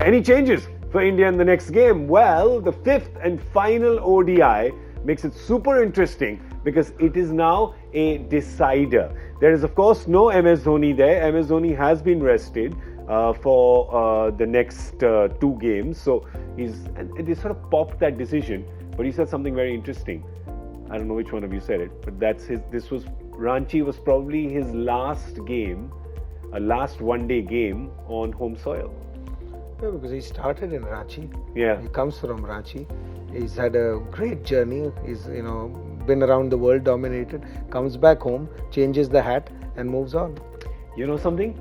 Any changes for India in the next game? Well, the 5th and final ODI makes it super interesting because it is now a decider. There is of course no MS Dhoni there. MS Dhoni has been rested for the next 2 games. So they sort of popped that decision. But he said something very interesting. I don't know which one of you said it, but Ranchi was probably his last game, a last one-day game on home soil. Yeah, because he started in Ranchi. Yeah. He comes from Ranchi. He's had a great journey. He's been around the world, dominated. Comes back home, changes the hat, and moves on. You know something?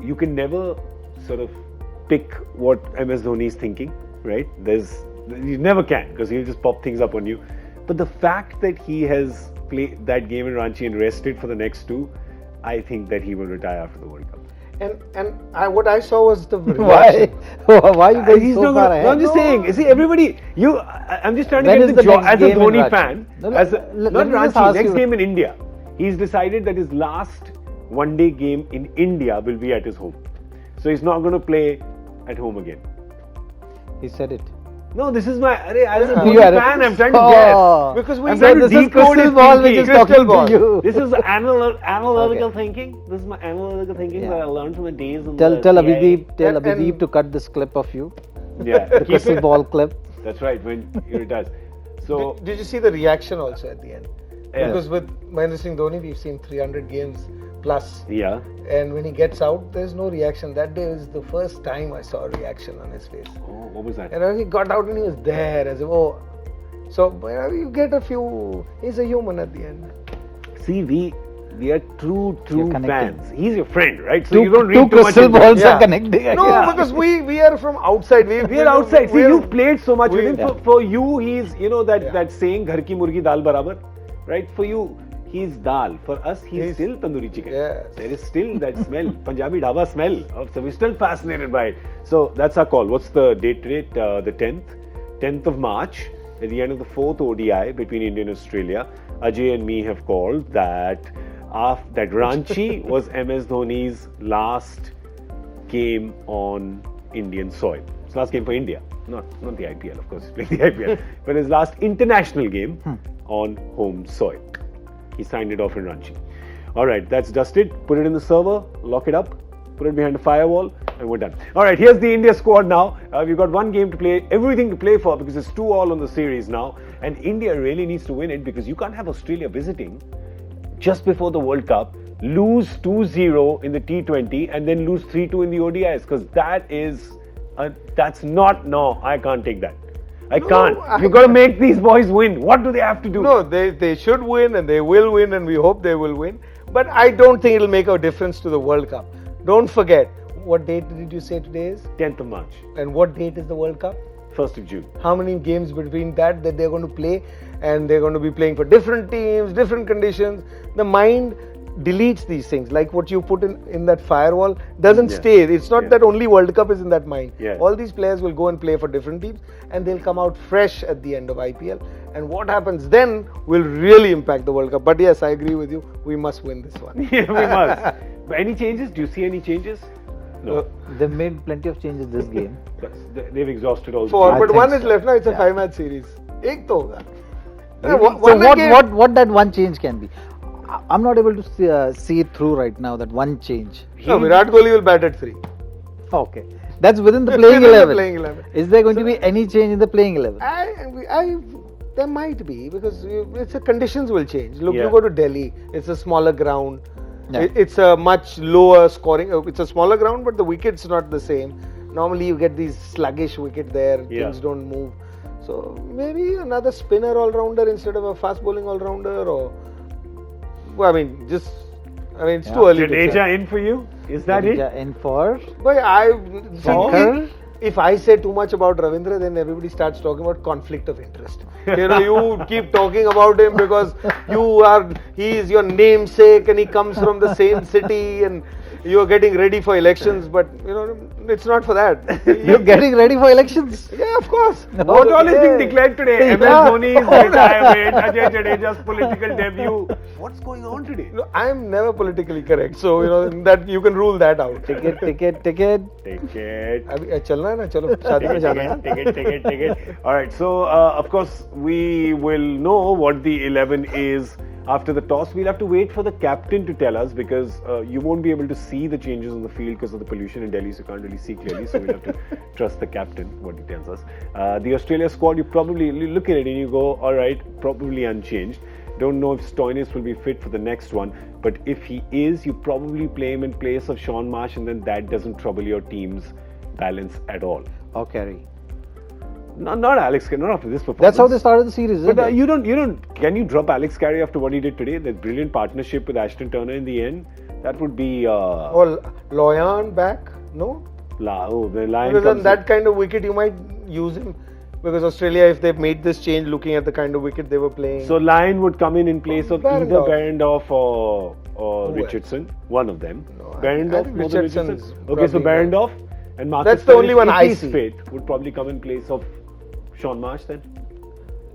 You can never sort of pick what MS Dhoni is thinking, right? You never can, because he'll just pop things up on you. But the fact that he has played that game in Ranchi and rested for the next 2, I think that he will retire after the World Cup. What I saw was the Why? Why you going so far ahead? No, I'm just saying. You see, everybody. I'm just trying to get the job as a Dhoni fan. Not Ranchi. Next game in India. He's decided that his last one-day game in India will be at his home. So he's not going to play at home again. He said it. No, this is as a Dhoni fan, I'm trying to guess. Because I'm trying to decode his ball, which is crystal ball. You. This is analytical thinking. This is my analytical thinking that I learned from the days in Tell Abhideep to cut this clip of you. Yeah. The crystal ball clip. That's right, when he retires. So, did you see the reaction also at the end? Yeah. Because with Mahendra Singh Dhoni, we've seen 300 games plus. Yeah. And when he gets out, there's no reaction. That day was the first time I saw a reaction on his face. Oh, what was that? And he got out and he was there as if, So you get a few. He's a human at the end. See, we are true fans. He's your friend, right? So you don't read too much. Two crystal balls are connecting. No, because we are from outside. We are outside. See, you've played so much with him. For you, he's that saying, "Ghar ki murgi dal barabar," right? For you, he's dal. For us, he's still tandoori chicken. Yes. There is still that smell, Punjabi dhaba smell. So we're still fascinated by it. So that's our call. What's the date today? The 10th of March, at the end of the 4th ODI between India and Australia. Ajay and me have called that Ranchi was MS Dhoni's last game on Indian soil. It's last game for India, not the IPL, of course. He's playing the IPL, but his last international game on home soil. He signed it off in Ranchi. All right, that's dusted. Put it in the server, lock it up, put it behind the firewall, and we're done. All right, here's the India squad now. We've got one game to play, everything to play for because it's 2-2 on the series now. And India really needs to win it because you can't have Australia visiting just before the World Cup, lose 2-0 in the T20 and then lose 3-2 in the ODIs because I can't take that. I can't. You've got to make these boys win. What do they have to do? No, they should win and they will win and we hope they will win. But I don't think it'll make a difference to the World Cup. Don't forget, what date did you say today is? 10th of March. And what date is the World Cup? 1st of June. How many games between that they're going to play, and they're going to be playing for different teams, different conditions. The mind deletes these things. Like what you put in that firewall doesn't stay. It's not that only World Cup is in that mind. Yeah. All these players will go and play for different teams and they'll come out fresh at the end of IPL. And what happens then will really impact the World Cup. But yes, I agree with you. We must win this one. Yeah, we must. But any changes? Do you see any changes? No. They've made plenty of changes this game. They've exhausted all. But one is left now. It's a 5-match series. Ek to hoga. So what that one change can be? I'm not able to see it through right now. That one change. No, Virat Kohli will bat at 3. Okay, that's within the playing 11. Is there going to be any change in the playing 11? There might be because the conditions will change. Look, you go to Delhi. It's a smaller ground. Yeah. It's a much lower scoring. It's a smaller ground, but the wicket's not the same. Normally, you get these sluggish wicket there. Things don't move. So maybe another spinner all-rounder instead of a fast bowling all-rounder, or it's too early. Jadeja in for you? Is that Jadeja in for? But if I say too much about Ravindra, then everybody starts talking about conflict of interest. You keep talking about him because he is your namesake and he comes from the same city, and you're getting ready for elections, but it's not for that. You're getting ready for elections? Yeah, of course. What all is being declared today? MS Dhoni's retirement, Ajay Jadeja's political debut. What's going on today? No, I am never politically correct, so that you can rule that out. Ticket. Ticket. अभी चलना है ना, चलो शादी में जाना है. Ticket. Alright, so of course we will know what the 11 is after the toss. We'll have to wait for the captain to tell us because you won't be able to see the changes on the field because of the pollution in Delhi, so you can't really see clearly. So we'll have to trust the captain, what he tells us. The Australia squad, you probably look at it and you go, alright, probably unchanged. Don't know if Stoinis will be fit for the next one, but if he is, you probably play him in place of Sean Marsh, and then that doesn't trouble your team's balance at all. Or Carey. Not Alex Carey, not after this performance. That's how they started the series, isn't But it? you don't. Can you drop Alex Carey after what he did today? That brilliant partnership with Ashton Turner in the end. That would be. Or Loyan back? No. The Lion. Because on that kind of wicket, you might use him. Because Australia, if they've made this change, looking at the kind of wicket they were playing. So Lion would come in place of either Behrendorff. Behrendorff or Richardson, one of them. No, Behrendorff, I think more than Richardson's Richardson. Okay, so probably Behrendorff and Marcus. That's the only one if I he's see. fit, would probably come in place of Sean Marsh then.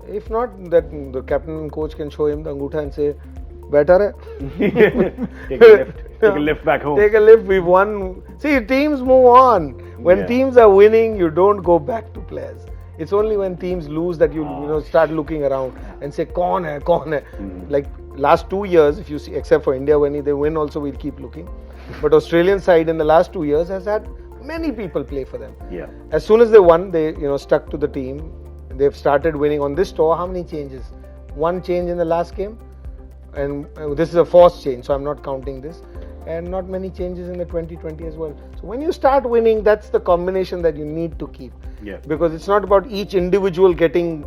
If not, that the captain and coach can show him the angutha and say, better hai. Take a lift back home. Take a lift, we've won. See, teams move on. When teams are winning, you don't go back to players. It's only when teams lose that you start looking around and say, kaun hai? Like last 2 years, if you see, except for India, when they win also, we'll keep looking. But Australian side in the last 2 years has had many people play for them. Yeah. As soon as they won, they stuck to the team. They've started winning. On this tour, how many changes? One change in the last game, and this is a forced change, so I'm not counting this. And not many changes in the 2020 as well. So when you start winning, that's the combination that you need to keep. Yeah. Because it's not about each individual ticking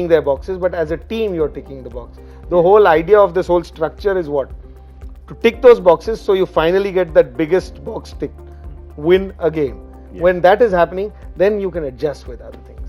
their boxes, but as a team you're ticking the box. The whole idea of this whole structure is what? To tick those boxes so you finally get that biggest box ticked. Win a game. Yeah. When that is happening, then you can adjust with other things.